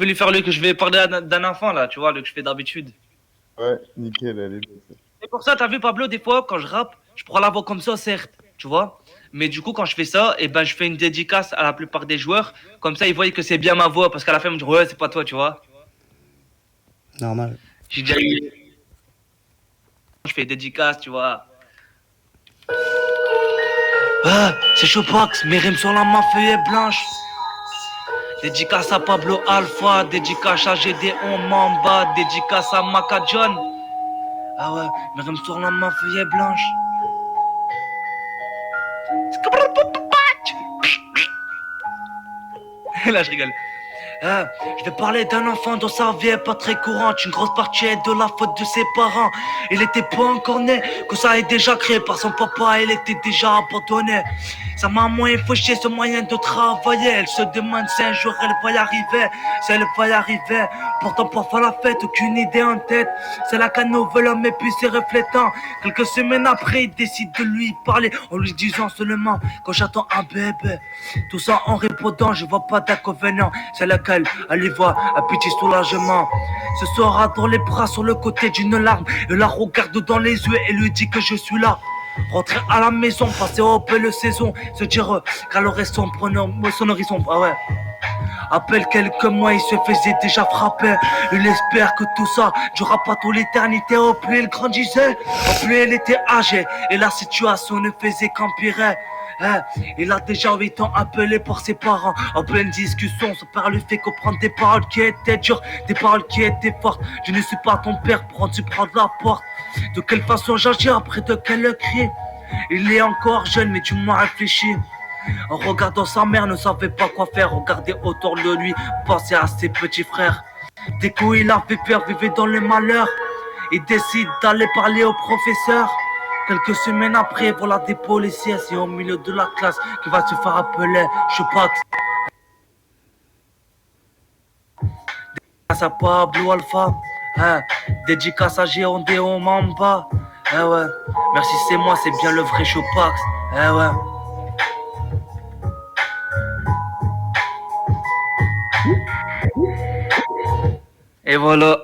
Je vais lui faire le que je vais parler d'un enfant là, tu vois, le que je fais d'habitude. Ouais, nickel, allez. Et pour ça, t'as vu Pablo, des fois, quand je rappe, je prends la voix comme ça, certes, tu vois. Mais du coup, quand je fais ça, et ben, je fais une dédicace à la plupart des joueurs. Comme ça, ils voient que c'est bien ma voix, parce qu'à la fin, ils me disent, ouais, c'est pas toi, tu vois. Normal. J'ai déjà eu. Je fais dédicace, tu vois. Ah, c'est Showbox, mes rimes sur la ma feuille est blanche. Dédicace à Pablo Alpha, dédicace à GD1 Mamba, dédicace à Maka John. Ah ouais, mes rimes sur la ma feuille est blanche. Là, je rigole. Je vais parler d'un enfant dont sa vie est pas très courante. Une grosse partie est de la faute de ses parents. Il était pas encore né, que ça est déjà créé par son papa. Il était déjà abandonné. Sa maman est fauchée ce moyen de travailler. Elle se demande si un jour elle va y arriver. Si elle va y arriver. Pourtant parfois la fête, aucune idée en tête. C'est là qu'un nouvel homme et puis ses reflétants. Quelques semaines après, il décide de lui parler en lui disant seulement quand j'attends un bébé. Tout ça en répondant, je vois pas d'inconvénient. C'est laquelle, elle y voit un petit soulagement. Ce sera dans les bras sur le côté d'une larme. Et la regarde dans les yeux et lui dit que je suis là. Rentrer à la maison, passer aux belles saisons. Se dire qu'elle aurait son horizon. Ah ouais. Après quelques mois, il se faisait déjà frapper. Il espère que tout ça durera pas toute l'éternité. Au plus il grandissait, au plus il était âgé. Et la situation ne faisait qu'empirer. Il a déjà 8 ans appelé par ses parents. En pleine discussion, son père lui fait comprendre des paroles qui étaient dures, des paroles qui étaient fortes. Je ne suis pas ton père pour tu prendre la porte. De quelle façon j'agis après de quel cri? Il est encore jeune mais du moins réfléchi. En regardant sa mère, ne savait pas quoi faire. Regardait autour de lui, pensait à ses petits frères. Dès qu'il a fait peur, vivait dans le malheur. Il décide d'aller parler au professeur. Quelques semaines après, voilà des policiers, c'est au milieu de la classe qui va se faire appeler Showbox. Dédicace à Pablo Alpha, dédicace à Géondéo Mamba. Ouais, merci c'est moi, c'est bien le vrai Showbox. Ouais. Et voilà.